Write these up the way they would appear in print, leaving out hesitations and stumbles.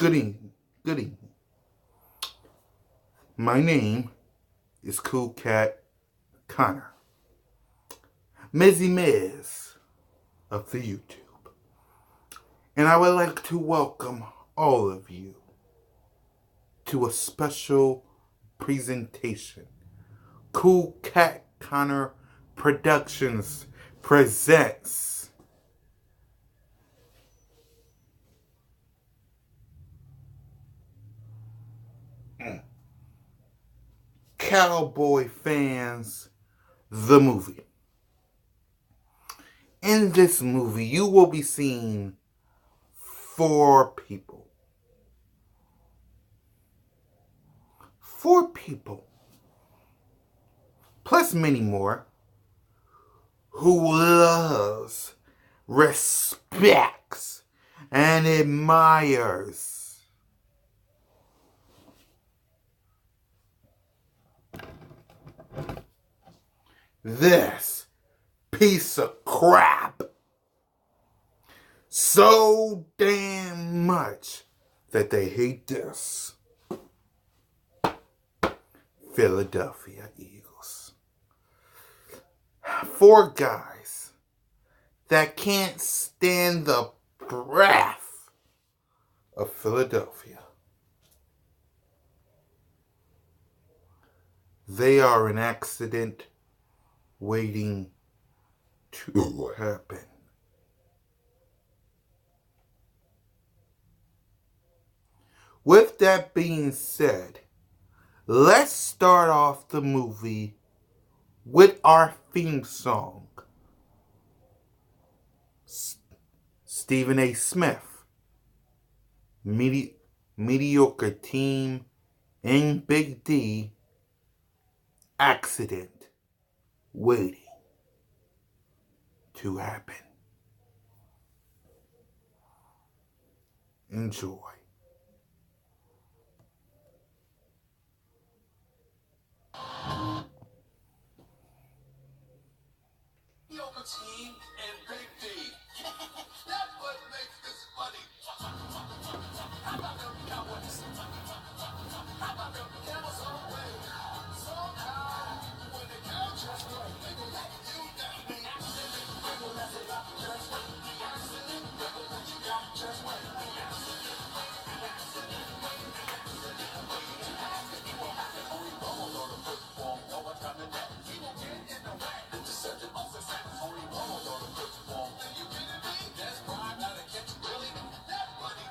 Good evening. Good evening. My name is Cool Cat Connor. Mizzy Miz of the YouTube. And I would like to welcome all of you to a special presentation. Cool Cat Connor Productions presents Cowboy Fans, the movie. In this movie, you will be seeing 4 people. 4 people, plus many more, who loves, respects, and admires this piece of crap so damn much that they hate this. Philadelphia Eagles. 4 guys that can't stand the breath of Philadelphia. They are an accident waiting to happen. With that being said, let's start off the movie with our theme song. Stephen A. Smith, Mediocre Team, and Big D, Accident Waiting to Happen. Enjoy. Mediocre Team and Big D. That's what makes this funny. How about them Cowboys? How about them Camels on the way? Somehow, when the cow just went, they gon' let you down. The accident, they gon' mess it up just wait. The accident, they gon' let you down just wait. The accident, the accident, the accident waiting to happen. It won't happen. Only Romo on the football. No one's coming back. He won't get in the way. Interception of success. Only Romo on the football. Are you kidding me? That's prime, not a catch. Really? That money.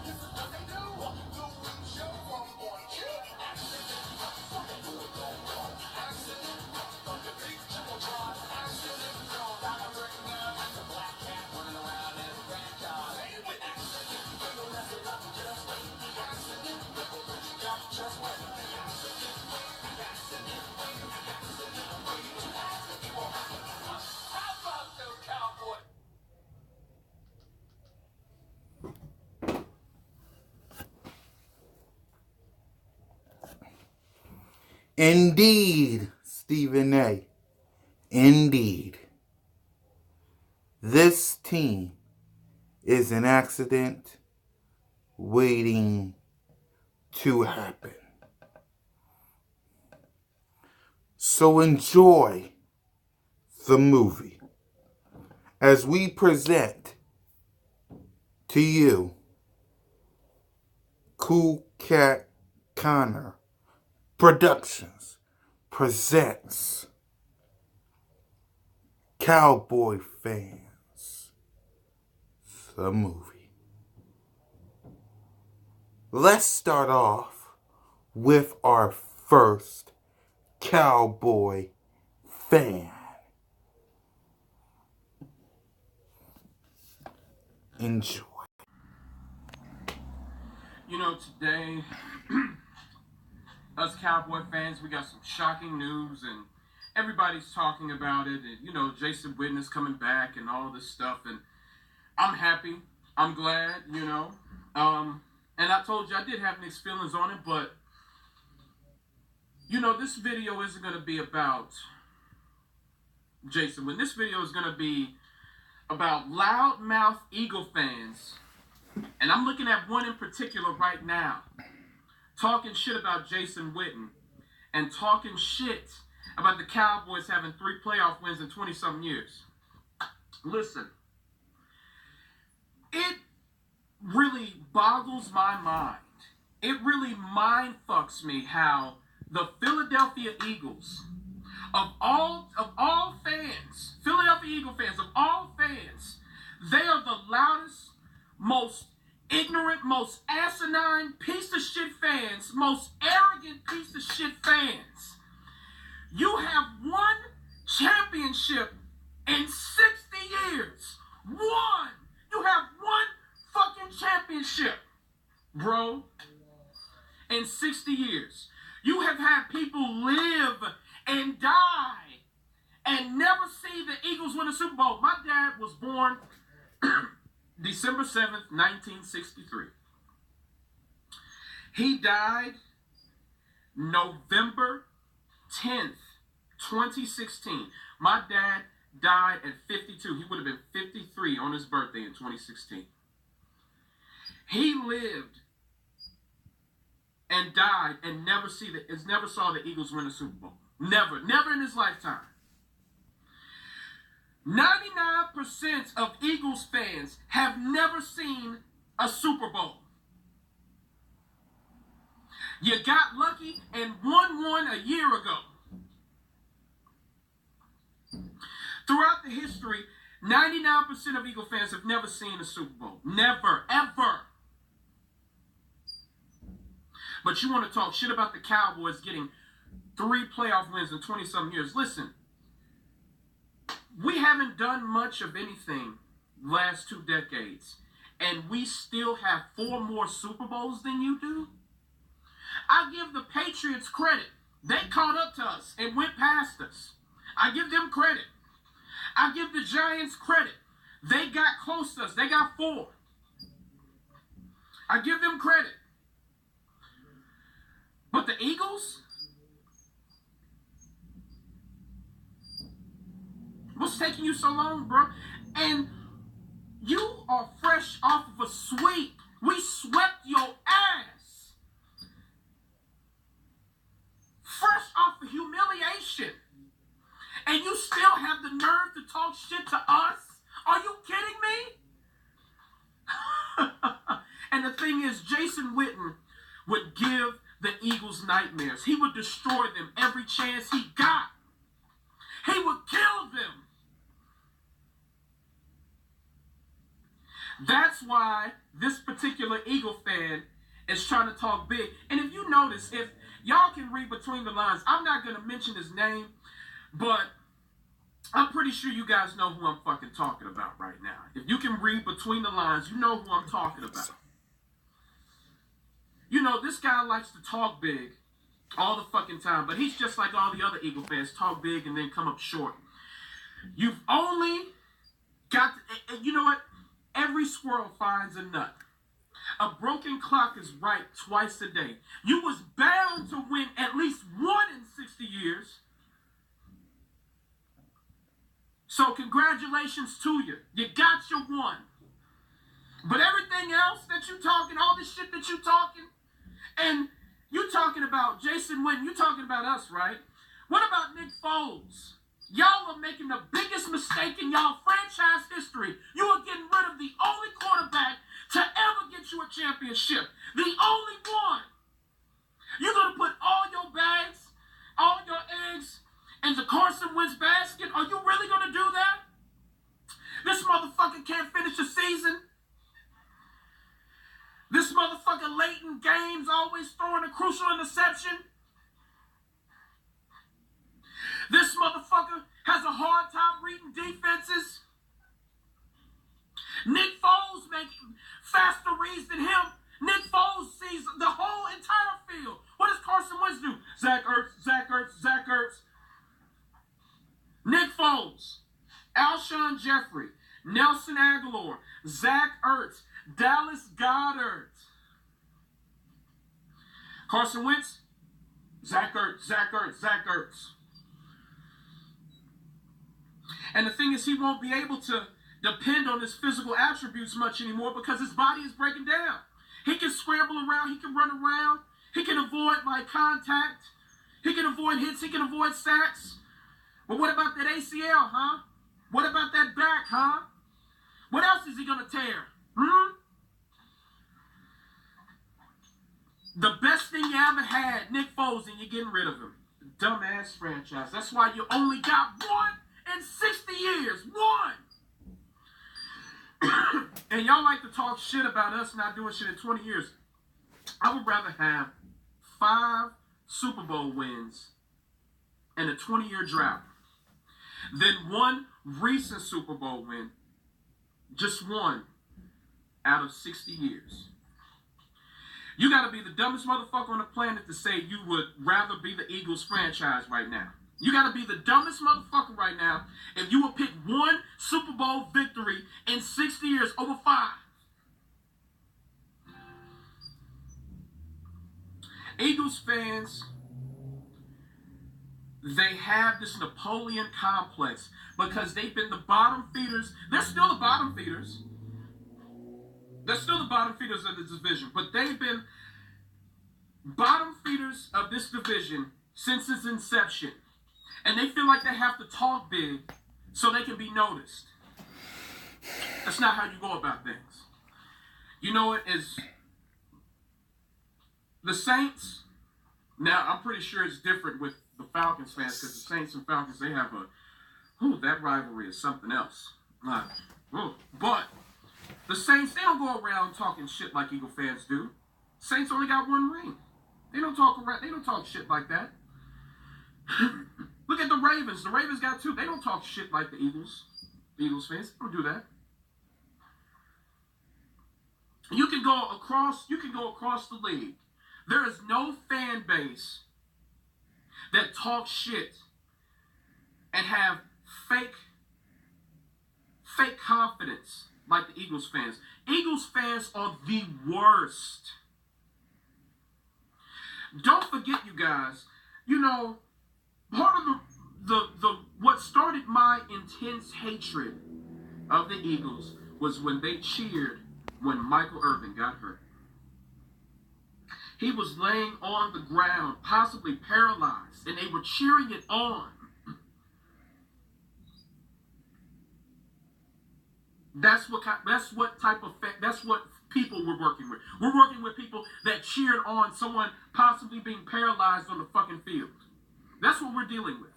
This is what they do. Do we show from on cue? Accident. Something good going wrong. Accident. From the big triple drive. Accident. Gotta bring down. That's a black cat running around in his franchise. With accident. They gon' mess it up. Just wait. The accident. They gon' let you down. Just wait. The accident. The accident. The accident waiting to happen. It won't happen. How about them Cowboys? Indeed, Stephen A. Indeed. This team is an accident waiting to happen. So enjoy the movie as we present to you Cool Cat Connor Productions presents Cowboy Fans, the movie. Let's start off with our first cowboy fan. Enjoy. You know, today, us Cowboy fans, we got some shocking news, and everybody's talking about it. And, you know, Jason Witten's coming back and all this stuff, and I'm happy. I'm glad, you know. And I told you I did have mixed feelings on it, but, you know, this video isn't going to be about Jason Witten. This video is going to be about loudmouth Eagle fans And I'm looking at one in particular right now, talking shit about Jason Witten and talking shit about the Cowboys having 3 playoff wins in 20-something years. Listen, it really boggles my mind. It really mind fucks me how the Philadelphia Eagles, of all fans, Philadelphia Eagle fans, of all fans, they are the loudest, most ignorant, most asinine piece of shit fans, most arrogant piece of shit fans. You have one championship in 60 years. One. You have one fucking championship, bro. In 60 years. You have had people live and die and never see the Eagles win a Super Bowl. My dad was born December 7th, 1963. He died November 10th, 2016. My dad died at 52. He would have been 53 on his birthday in 2016. He lived and died and never saw the Eagles win a Super Bowl. Never in his lifetime. 99% of Eagles fans have never seen a Super Bowl. You got lucky and won one a year ago. Throughout the history, 99% of Eagle fans have never seen a Super Bowl. Never, ever. But you want to talk shit about the Cowboys getting 3 playoff wins in 20-something years. Listen, we haven't done much of anything last 2 decades, and we still have 4 more Super Bowls than you do. I give the Patriots credit. They caught up to us and went past us. I give them credit. I give the Giants credit. They got close to us. They got 4. I give them credit. But the Eagles? What's taking you so long, bro? And you are fresh off of a sweep. We swept your ass. Fresh off of humiliation. And you still have the nerve to talk shit to us? Are you kidding me? And the thing is, Jason Witten would give the Eagles nightmares. He would destroy them every chance he got. He would kill them. That's why this particular Eagle fan is trying to talk big. And if you notice, if y'all can read between the lines, I'm not going to mention his name, but I'm pretty sure you guys know who I'm fucking talking about right now. If you can read between the lines, you know who I'm talking about. You know, this guy likes to talk big all the fucking time, but he's just like all the other Eagle fans, talk big and then come up short. You've only got to, you know what? Every squirrel finds a nut. A broken clock is right twice a day. You was bound to win at least 1 in 60 years. So congratulations to you. You got your 1. But everything else that you talking, all this shit that you talking, and you talking about Jason Witten, you talking about us, right? What about Nick Foles? Y'all are making the biggest mistake in y'all franchise history. You are getting rid of the only quarterback to ever get you a championship. The only one. You're going to put all your bags, all your eggs in the Carson Wentz basket? Are you really going to do that? This motherfucker can't finish the season. This motherfucker late in games always throwing a crucial interception. This motherfucker has a hard time reading defenses. Nick Foles making faster reads than him. Nick Foles sees the whole entire field. What does Carson Wentz do? Zach Ertz. Nick Foles, Alshon Jeffrey, Nelson Aguilar, Zach Ertz, Dallas Goedert. Carson Wentz, Zach Ertz. And the thing is, he won't be able to depend on his physical attributes much anymore because his body is breaking down. He can scramble around. He can run around. He can avoid contact. He can avoid hits. He can avoid sacks. But what about that ACL, huh? What about that back, huh? What else is he going to tear? The best thing you ever had, Nick Foles, and you're getting rid of him. Dumbass franchise. That's why you only got one in 60 years. One! And y'all like to talk shit about us not doing shit in 20 years. I would rather have 5 Super Bowl wins in a 20-year drought than one recent Super Bowl win, just one out of 60 years. You got to be the dumbest motherfucker on the planet to say you would rather be the Eagles franchise right now. You got to be the dumbest motherfucker right now if you would pick one Super Bowl victory in 60 years over 5. Eagles fans, they have this Napoleon complex because they've been the bottom feeders. They're still the bottom feeders. They're still the bottom feeders of the division, but they've been bottom feeders of this division since its inception. And they feel like they have to talk big so they can be noticed. That's not how you go about things. You know it is the Saints. Now, I'm pretty sure it's different with the Falcons fans because the Saints and Falcons, they have that rivalry is something else. But the Saints, they don't go around talking shit like Eagle fans do. Saints only got 1 ring. They don't talk shit like that. Look at the Ravens. The Ravens got 2. They don't talk shit like the Eagles. The Eagles fans don't do that. You can go across the league. There is no fan base that talks shit and have fake confidence like the Eagles fans. Eagles fans are the worst. Don't forget, you guys, part of the what started my intense hatred of the Eagles was when they cheered when Michael Irvin got hurt. He was laying on the ground, possibly paralyzed, and they were cheering it on. That's what people we're working with. We're working with people that cheered on someone possibly being paralyzed on the fucking field. That's what we're dealing with.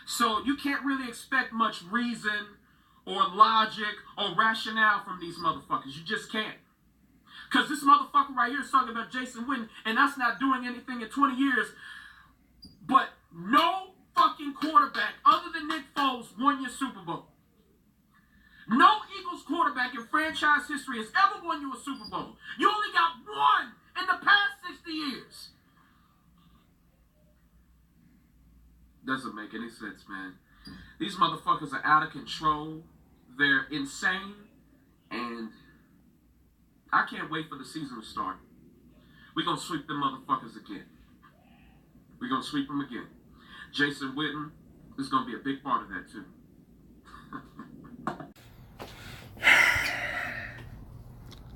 So you can't really expect much reason or logic or rationale from these motherfuckers. You just can't. Because this motherfucker right here is talking about Jason Witten, and that's not doing anything in 20 years. But no fucking quarterback other than Nick Foles won your Super Bowl. No Eagles quarterback in franchise history has ever won you a Super Bowl. You only got 1 in the past 60 years. Doesn't make any sense, man. These motherfuckers are out of control. They're insane. And I can't wait for the season to start. We're going to sweep them motherfuckers again. We're going to sweep them again. Jason Witten is going to be a big part of that, too.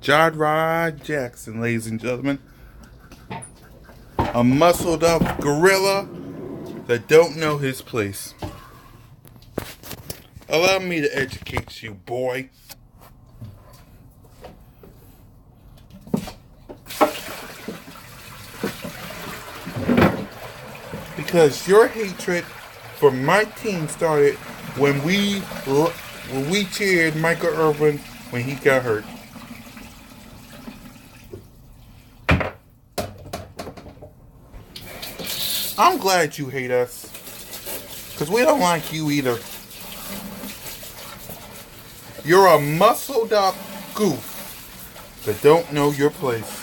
Jadrod Jackson, ladies and gentlemen. A muscled up gorilla that don't know his place. Allow me to educate you, boy. Because your hatred for my team started when we cheered Michael Irvin when he got hurt. I'm glad you hate us, because we don't like you either. You're a muscled up goof that don't know your place.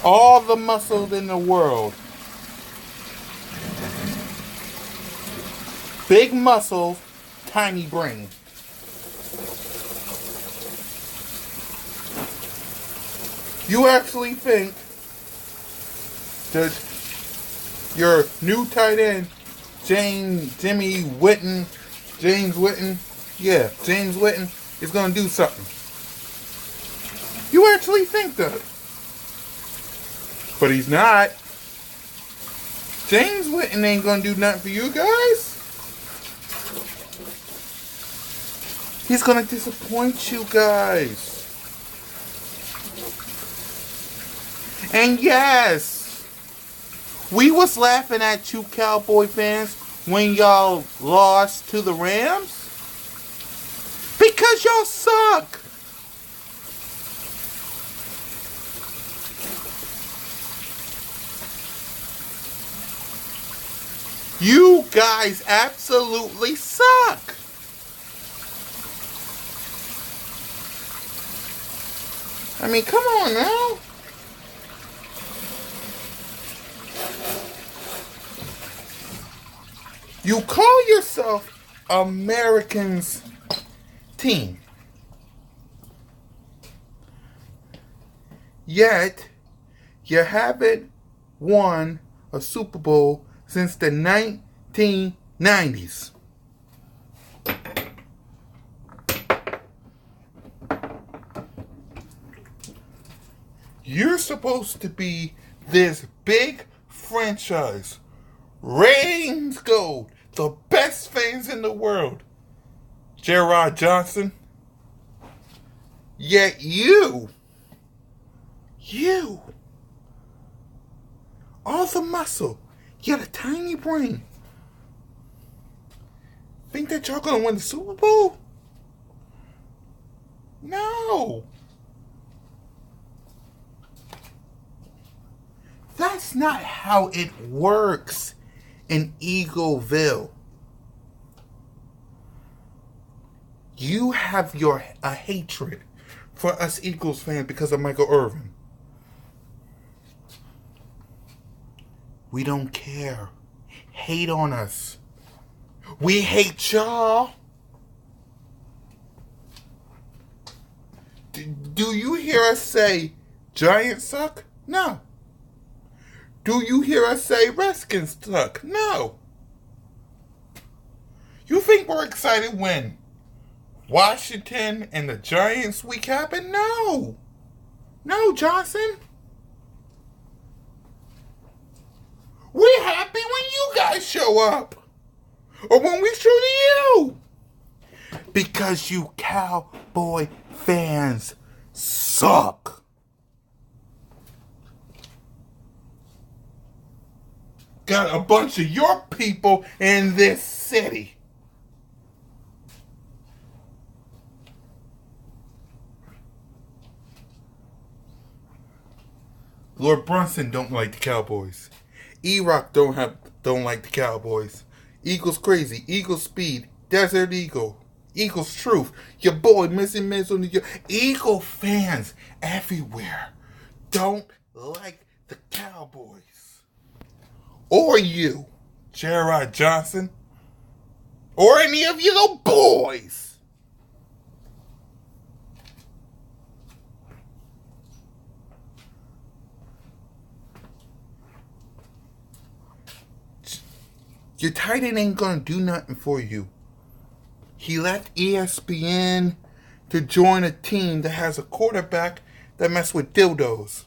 All the muscles in the world. Big muscles, tiny brain. You actually think that your new tight end, James Witten, is going to do something. You actually think that. But he's not. James Witten ain't going to do nothing for you guys. He's going to disappoint you guys. And yes, we was laughing at you Cowboy fans when y'all lost to the Rams. Because y'all suck. You guys absolutely suck. I mean, come on now. You call yourself Americans team. Yet, you haven't won a Super Bowl since the 1990s. You're supposed to be this big franchise. Reigns Gold, the best fans in the world. Gerard Johnson. Yet you, all the muscle, yet a tiny brain. Think that y'all gonna win the Super Bowl? No. That's not how it works in Eagleville. You have a hatred for us Eagles fans because of Michael Irvin. We don't care. Hate on us. We hate y'all. Do you hear us say Giants suck? No. Do you hear us say Redskins suck? No. You think we're excited when Washington and the Giants week happen? No. No, Johnson. We're happy when you guys show up. Or when we show to you. Because you Cowboy fans suck. Got a bunch of your people in this city. Lord Brunson don't like the Cowboys. E-Rock don't like the Cowboys. Eagles Crazy, Eagles Speed, Desert Eagle, Eagles Truth, your boy Missing Mizzle, New York. Eagle fans everywhere don't like the Cowboys. Or you, Gerard Johnson. Or any of you little boys. Your tight end ain't gonna do nothing for you. He left ESPN to join a team that has a quarterback that mess with dildos.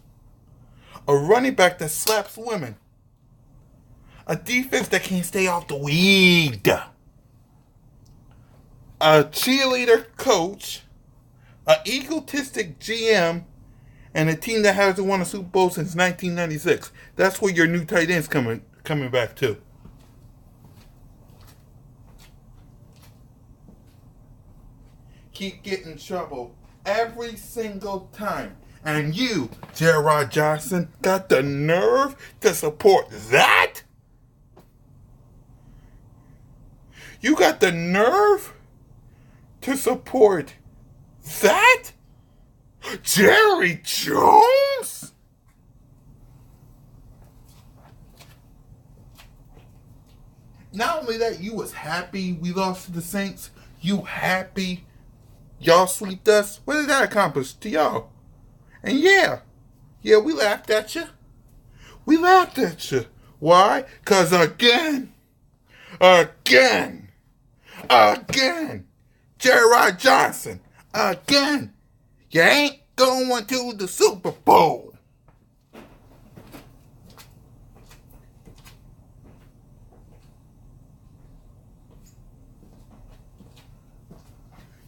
A running back that slaps women. A defense that can't stay off the weed. A cheerleader coach. An egotistic GM. And a team that hasn't won a Super Bowl since 1996. That's where your new tight end's coming back to. Keep getting in trouble every single time. And you, Gerard Johnson, got the nerve to support that? You got the nerve to support that? Jerry Jones? Not only that, you was happy we lost to the Saints. You happy y'all sweeped us. What did that accomplish to y'all? And yeah, we laughed at you. We laughed at you. Why? Because again, Jerry Johnson, again, you ain't going to the Super Bowl.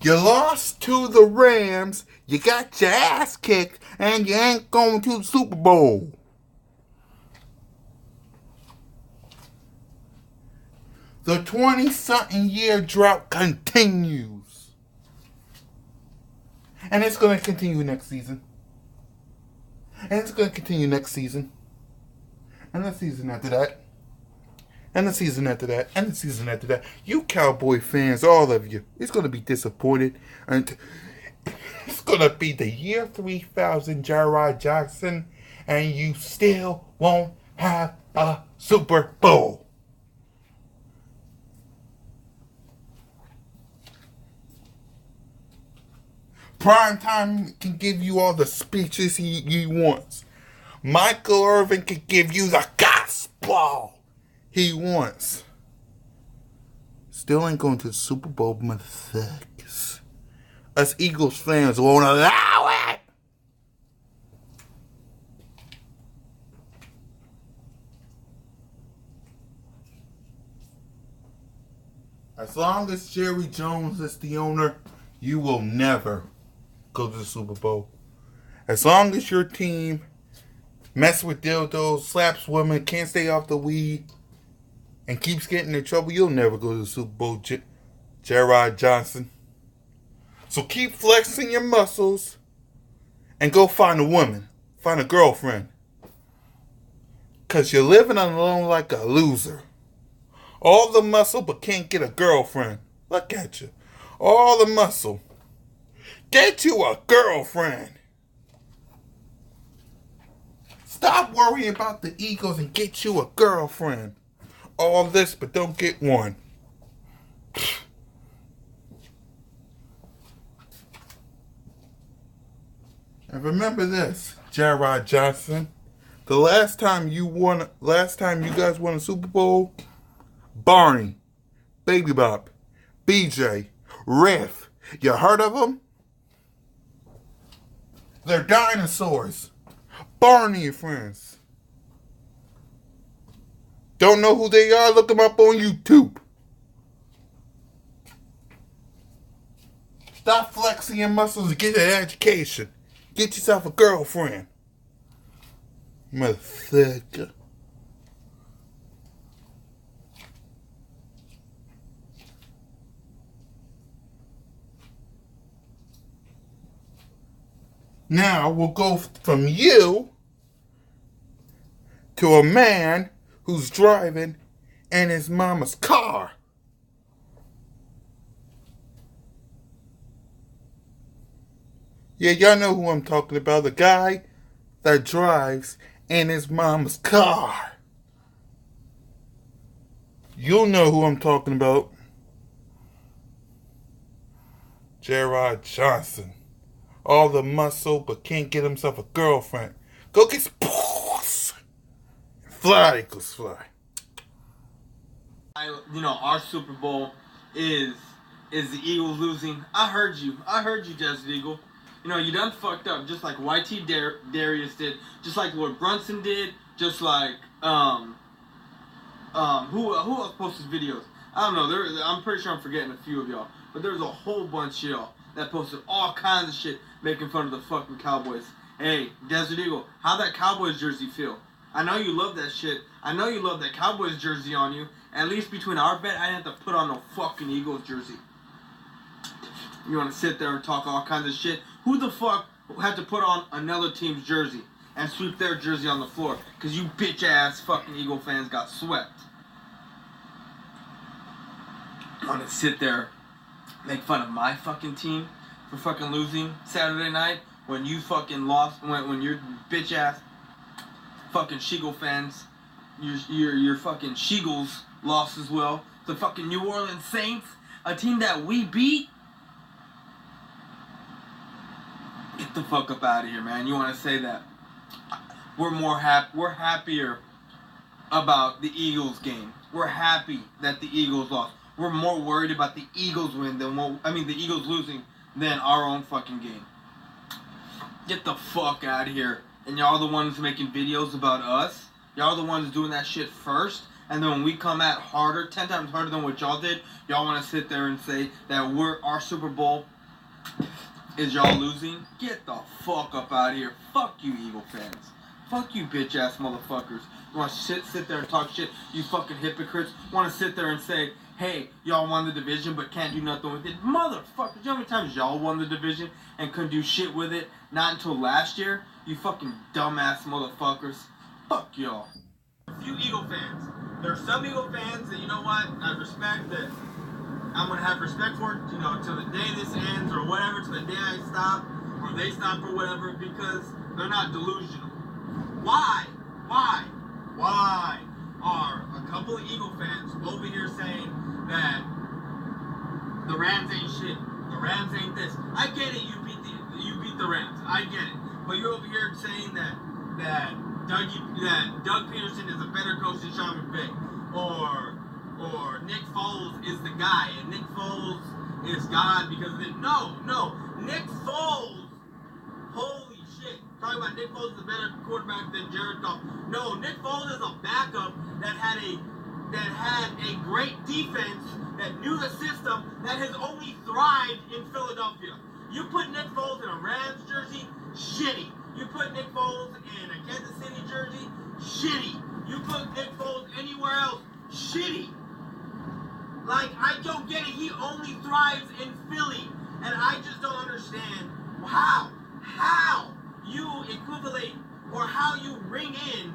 You lost to the Rams, you got your ass kicked, and you ain't going to the Super Bowl. The 20-something year drought continues. And it's going to continue next season. And it's going to continue next season. And the season after that. And the season after that. And the season after that. You Cowboy fans, all of you, it's going to be disappointed. And it's going to be the year 3000 Jerry Johnson. And you still won't have a Super Bowl. Primetime can give you all the speeches he wants. Michael Irvin can give you the gospel he wants. Still ain't going to the Super Bowl, motherfuckers. Us Eagles fans won't allow it. As long as Jerry Jones is the owner, you will never go to the Super Bowl. As long as your team mess with dildos, slaps women, can't stay off the weed, and keeps getting in trouble, you'll never go to the Super Bowl, Jerry Johnson. So keep flexing your muscles and go find a woman. Find a girlfriend. Because you're living alone like a loser. All the muscle but can't get a girlfriend. Look at you. All the muscle. Get you a girlfriend. Stop worrying about the Eagles and get you a girlfriend. All this, but don't get one. And remember this, Jerry Johnson. The last time you guys won a Super Bowl, Barney, Baby Bop, BJ, Riff. You heard of them? They're dinosaurs. Barney and friends. Don't know who they are? Look them up on YouTube. Stop flexing your muscles and get an education. Get yourself a girlfriend. Motherfucker. Now we'll go from you to a man who's driving in his mama's car. Yeah, y'all know who I'm talking about. The guy that drives in his mama's car. You'll know who I'm talking about. Jerry Johnson. All the muscle, but can't get himself a girlfriend. Go get some balls. Fly, Eagles, fly. Our Super Bowl is the Eagles losing. I heard you, Desert Eagle. You done fucked up, just like YT Darius did, just like Lord Brunson did, just like who else posted videos? I don't know. I'm pretty sure I'm forgetting a few of y'all, but there's a whole bunch of y'all that posted all kinds of shit making fun of the fucking Cowboys. Hey, Desert Eagle, how'd that Cowboys jersey feel? I know you love that shit. I know you love that Cowboys jersey on you. At least between our bet, I didn't have to put on no fucking Eagles jersey. You want to sit there and talk all kinds of shit? Who the fuck had to put on another team's jersey and sweep their jersey on the floor? Because you bitch-ass fucking Eagle fans got swept. You want to sit there, make fun of my fucking team for fucking losing Saturday night when you fucking lost, when your bitch-ass fucking Sheagle fans, your fucking Sheagles lost as well. The fucking New Orleans Saints, a team that we beat. Get the fuck up out of here, man. You want to say that? We're happier about the Eagles game. We're happy that the Eagles lost. We're more worried about the Eagles win than the Eagles losing than our own fucking game. Get the fuck out of here. And y'all the ones making videos about us. Y'all the ones doing that shit first. And then when we come at harder, 10 times harder than what y'all did, y'all want to sit there and say that our Super Bowl is y'all losing? Get the fuck up out of here. Fuck you, Eagle fans. Fuck you, bitch ass motherfuckers. You want to sit there and talk shit? You fucking hypocrites. Want to sit there and say, hey, y'all won the division but can't do nothing with it? Motherfuckers, you know how many times y'all won the division and couldn't do shit with it? Not until last year? You fucking dumbass motherfuckers. Fuck y'all. A few Eagle fans. There are some Eagle fans that, you know what, I respect that. I'm going to have respect for it, you know, till the day this ends or whatever, till the day I stop or they stop or whatever, because they're not delusional. Why are a couple of Eagle fans over here saying that the Rams ain't shit, the Rams ain't this? I get it, you beat the Rams, I get it, but you're over here saying that Doug Peterson is a better coach than Sean McVay, or Nick Foles is the guy, and Nick Foles is God because of it. No, Nick Foles, holy shit, talking about Nick Foles is a better quarterback than Jared Goff. No, Nick Foles is a backup that had a great defense, that knew the system, that has only thrived in Philadelphia. You put Nick Foles in a Rams jersey, shitty. You put Nick Foles in a Kansas City jersey, shitty. You put Nick Foles anywhere else, shitty. Like, I don't get it. He only thrives in Philly. And I just don't understand how you equivalent or how you ring in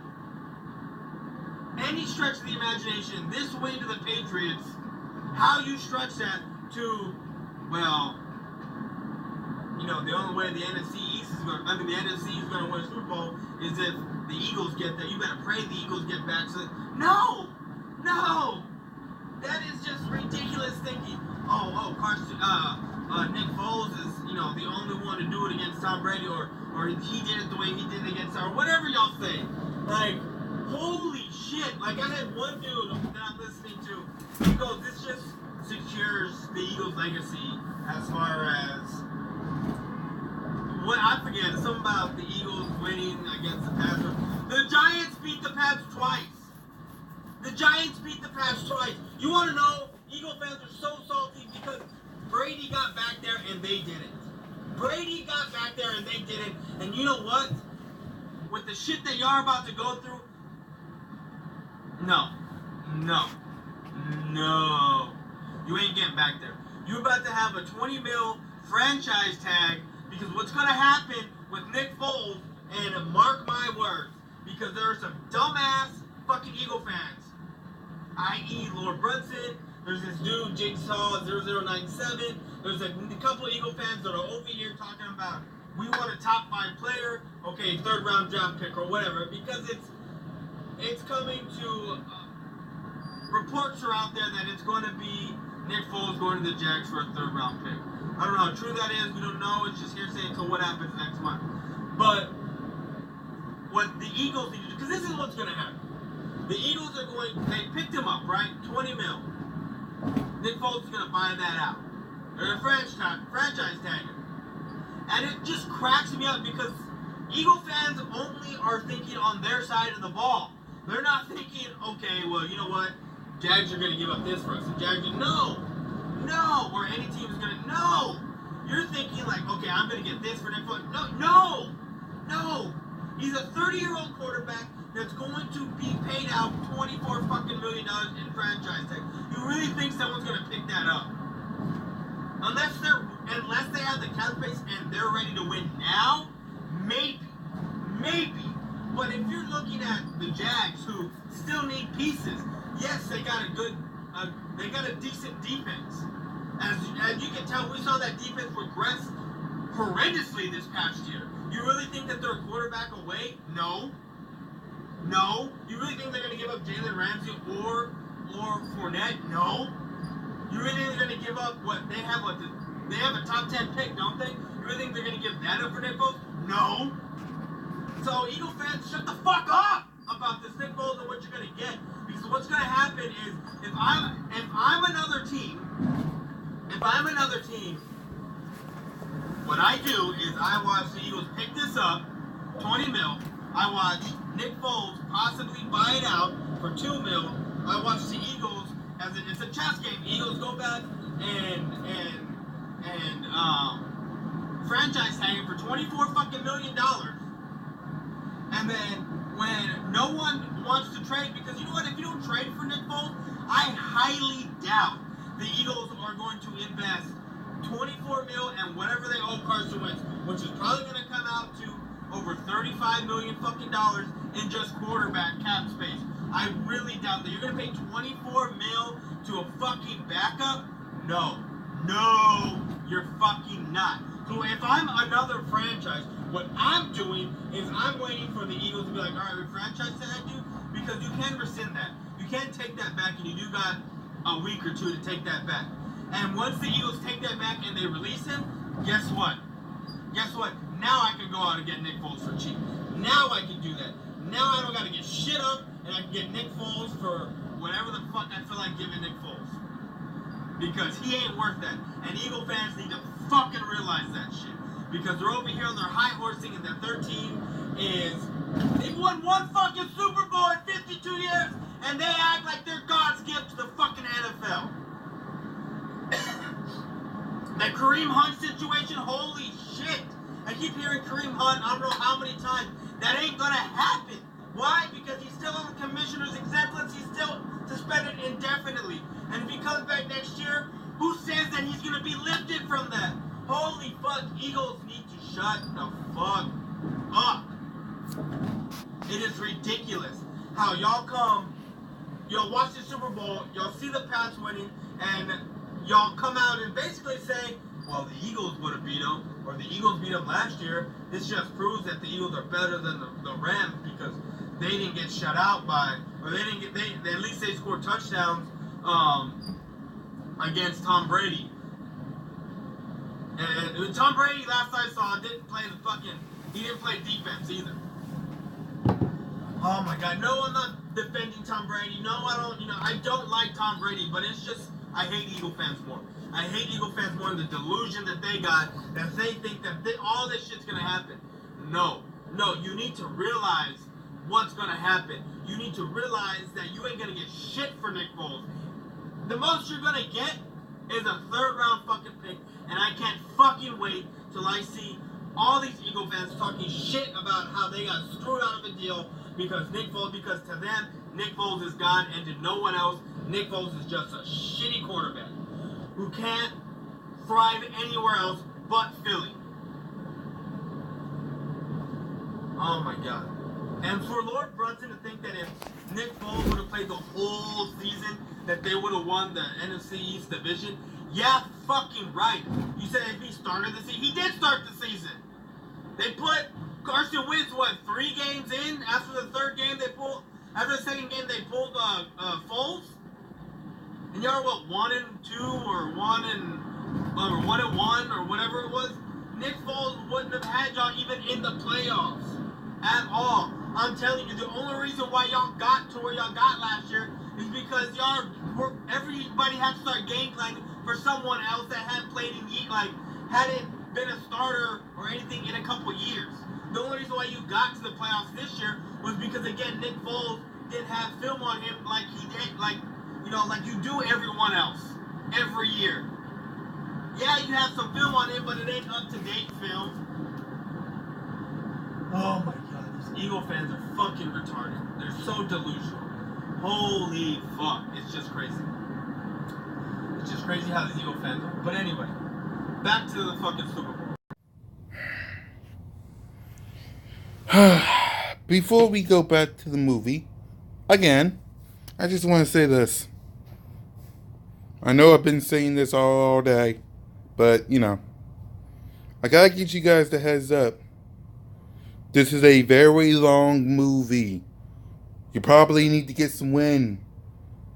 any stretch of the imagination this win to the Patriots, how you stretch that to, well, you know, the only way the NFC East is going to, the NFC is going to win a Super Bowl is if the Eagles get there. You better pray the Eagles get back. So, no, that is just ridiculous thinking. Nick Foles is, you know, the only one to do it against Tom Brady, or he did it the way he did it against or whatever y'all say. Like, holy shit! Like, I had one dude that I'm listening to. He goes, "This just secures the Eagles' legacy as far as." What I forget, something about the Eagles winning against the Pats. The Giants beat the Pats twice. You want to know? Eagle fans are so salty because Brady got back there and they didn't. And you know what? With the shit that y'all are about to go through, no. You ain't getting back there. You're about to have a $20 million franchise tag. Because what's going to happen with Nick Foles, and mark my words, because there are some dumbass fucking Eagle fans, i.e. Lord Brunson, there's this dude, Jigsaw 0097, there's a couple of Eagle fans that are over here talking about, we want a top 5 player, okay, 3rd round draft pick or whatever, because it's coming to, reports are out there that it's going to be Nick Foles going to the Jags for a 3rd round pick. I don't know how true that is. We don't know. It's just hearsay until what happens next month. But what the Eagles need to do, because this is what's going to happen. The Eagles are they picked him up, right? $20 million. Nick Foles is going to buy that out. They're going to franchise tag him. And it just cracks me up because Eagle fans only are thinking on their side of the ball. They're not thinking, okay, well, you know what? Jags are going to give up this for us. The Jags are, no, or any team is gonna, no. You're thinking like, okay, I'm gonna get this for Nick Foles. No. He's a 30-year-old quarterback that's going to be paid out $24 fucking million in franchise tag. You really think someone's gonna pick that up? Unless they have the cap space and they're ready to win now, maybe. But if you're looking at the Jags, who still need pieces, yes, they got a decent defense. As you can tell, we saw that defense regress horrendously this past year. You really think that they're a quarterback away? No. You really think they're going to give up Jalen Ramsey or Fournette? No. You really think they're going to give up what they have? They have a top 10 pick, don't they? You really think they're going to give that up for Nick Foles? No. So Eagle fans, shut the fuck up about this Nick Foles and what you're going to get. if I'm another team, what I do is I watch the Eagles pick this up, 20 mil. I watch Nick Foles possibly buy it out for 2 mil. I watch the Eagles as it's a chess game. Eagles go back and franchise tag him for $24 million. And then when no one wants to trade, because you know what? If you don't trade for Nick Foles, I highly doubt the Eagles are going to invest 24 mil and whatever they owe Carson Wentz, which is probably going to come out to over $35 million in just quarterback cap space. I really doubt that you're going to pay 24 mil to a fucking backup. No, you're fucking not. So if I'm another franchise, what I'm doing is I'm waiting for the Eagles to be like, all right, we franchise tag you, because you can rescind that. You can't take that back, and you do got a week or two to take that back. And once the Eagles take that back and they release him, guess what? Now I can go out and get Nick Foles for cheap. Now I can do that. Now I don't got to get shit up, and I can get Nick Foles for whatever the fuck I feel like giving Nick Foles. Because he ain't worth that. And Eagle fans need to fucking realize that shit. Because they're over here on their high horsing, and their third team is... They've won one fucking Super Bowl in 52 years, and they act like they're God's gift to the fucking NFL. That Kareem Hunt situation, holy shit. I keep hearing Kareem Hunt, I don't know how many times. That ain't gonna happen. Why? Because he's still on the commissioner's exempt list. He's still suspended indefinitely. And if he comes back next year, who says that he's gonna be lifted from that? Holy fuck, Eagles need to shut the fuck up. It is ridiculous how y'all come, y'all watch the Super Bowl, y'all see the Pats winning, and y'all come out and basically say, well, the Eagles would have beat them, or the Eagles beat them last year. This just proves that the Eagles are better than the Rams because they didn't get shut out by, or they didn't get, at least they scored touchdowns against Tom Brady. And Tom Brady, last I saw, didn't play he didn't play defense either. Oh my God, no, I'm not defending Tom Brady. No, I don't like Tom Brady, but it's just, I hate Eagle fans more. I hate Eagle fans more in the delusion that they got, that they think that all this shit's gonna happen. No, you need to realize what's gonna happen. You need to realize that you ain't gonna get shit for Nick Foles. The most you're gonna get is a 3rd round fucking pick, and I can't fucking wait till I see all these Eagle fans talking shit about how they got screwed out of a deal because to them, Nick Foles is gone, and to no one else, Nick Foles is just a shitty quarterback who can't thrive anywhere else but Philly. Oh my God. And for Lord Brunson to think that if Nick Foles would have played the whole season, that they would have won the NFC East division, yeah, fucking right. You said if he started the season, he did start the season. They put Carson Wentz, 3 games in? After the 3rd game after the 2nd game they pulled Foles? And y'all were 1-2 or 1-1 or whatever it was? Nick Foles wouldn't have had y'all even in the playoffs at all. I'm telling you, the only reason why y'all got to where y'all got last year is because everybody had to start game planning for someone else that hadn't played hadn't been a starter or anything in a couple years. The only reason why you got to the playoffs this year was because, again, Nick Foles didn't have film on him like he did, like you do everyone else every year. Yeah, you have some film on him, but it ain't up-to-date film. Oh my God, these Eagle fans are fucking retarded. They're so delusional. Holy fuck, it's just crazy. It's just crazy how these Eagle fans are. But anyway, back to the fucking Super Bowl. Before we go back to the movie, again, I just want to say this. I know I've been saying this all day, but, I gotta get you guys the heads up. This is a very long movie. You probably need to get some wind.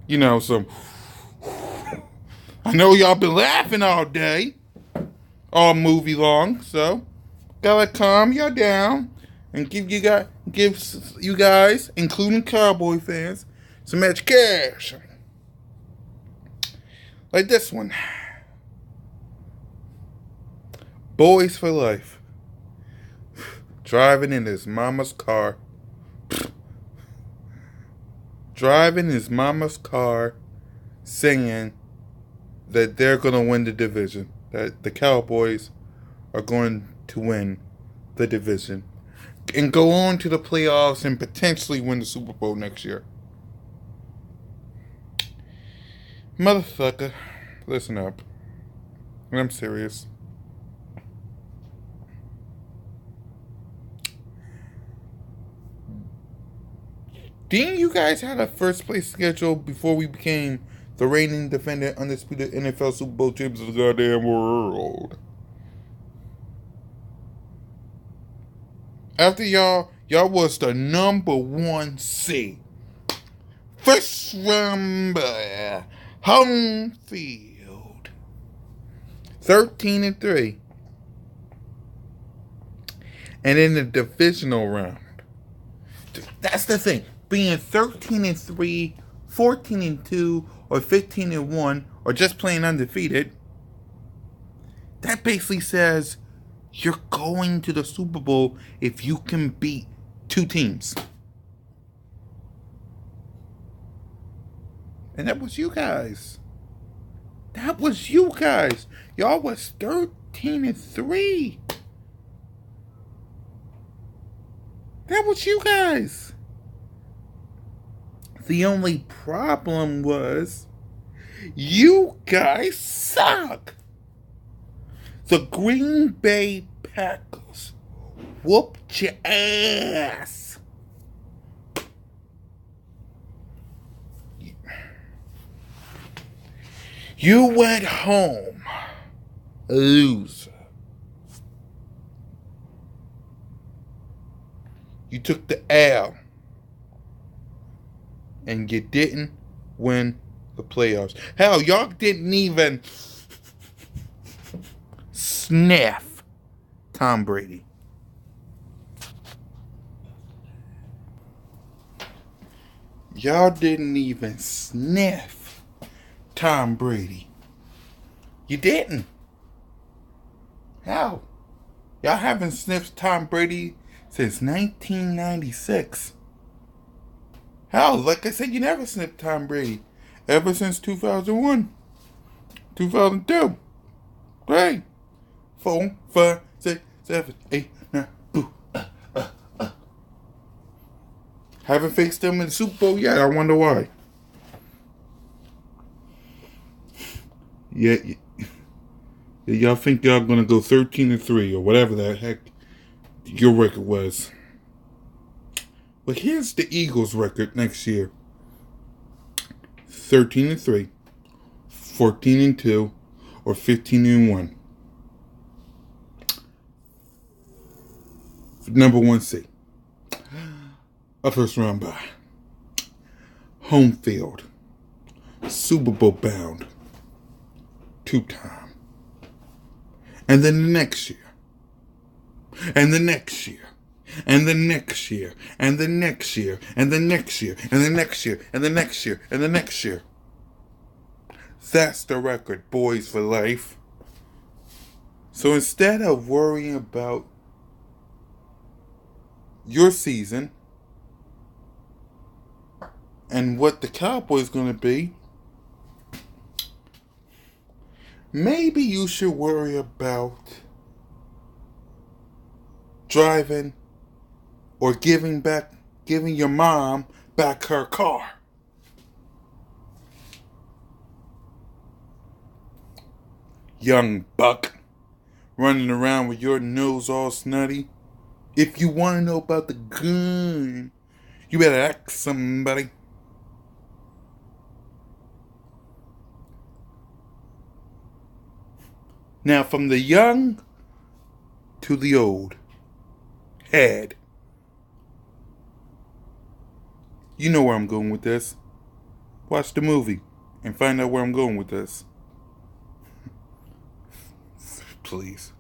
Some... I know y'all been laughing all day. All movie long, so gotta calm y'all down and give you guys, including Cowboy fans, some extra cash. Like this one. Boys for life. Driving in his mama's car. Driving his mama's car, singing that they're going to win the division. That the Cowboys are going to win the division. And go on to the playoffs and potentially win the Super Bowl next year. Motherfucker, listen up. And I'm serious. Didn't you guys have a first place schedule before we became the reigning defending undisputed NFL Super Bowl champions of the goddamn world? After y'all was the number 1 seed. First round home field. 13-3. And in the divisional round. That's the thing. Being 13-3, 14-2, or 15-1, or just plain undefeated, that basically says you're going to the Super Bowl if you can beat 2 teams. And that was you guys. That was you guys. Y'all was 13-3. That was you guys. The only problem was you guys suck. The Green Bay Packers whooped your ass. You went home a loser. You took the L. And you didn't win the playoffs. Hell, y'all didn't even sniff Tom Brady. Y'all didn't even sniff Tom Brady. You didn't. How? Y'all haven't sniffed Tom Brady since 1996. Hell, like I said, you never sniffed Tom Brady ever since 2001, 2002. Great. 4, 5, 6, 7, 8, 9, boo. Haven't faced them in the Super Bowl yet. I wonder why. Yeah, y'all think y'all gonna go 13-3 or whatever the heck your record was. But here's the Eagles' record next year. 13-3, 14-2, or 15-1. Number 1 seed. A first round bye. Home field. Super Bowl bound. 2-time. And then the next year. And the next year. And the next year, and the next year, and the next year, and the next year, and the next year, and the next year. That's the record, boys for life. So instead of worrying about your season and what the Cowboys going to be, maybe you should worry about driving or giving your mom back her car. Young buck, running around with your nose all snotty. If you want to know about the gun, you better ask somebody. Now, from the young to the old head, you know where I'm going with this. Watch the movie and find out where I'm going with this. Please.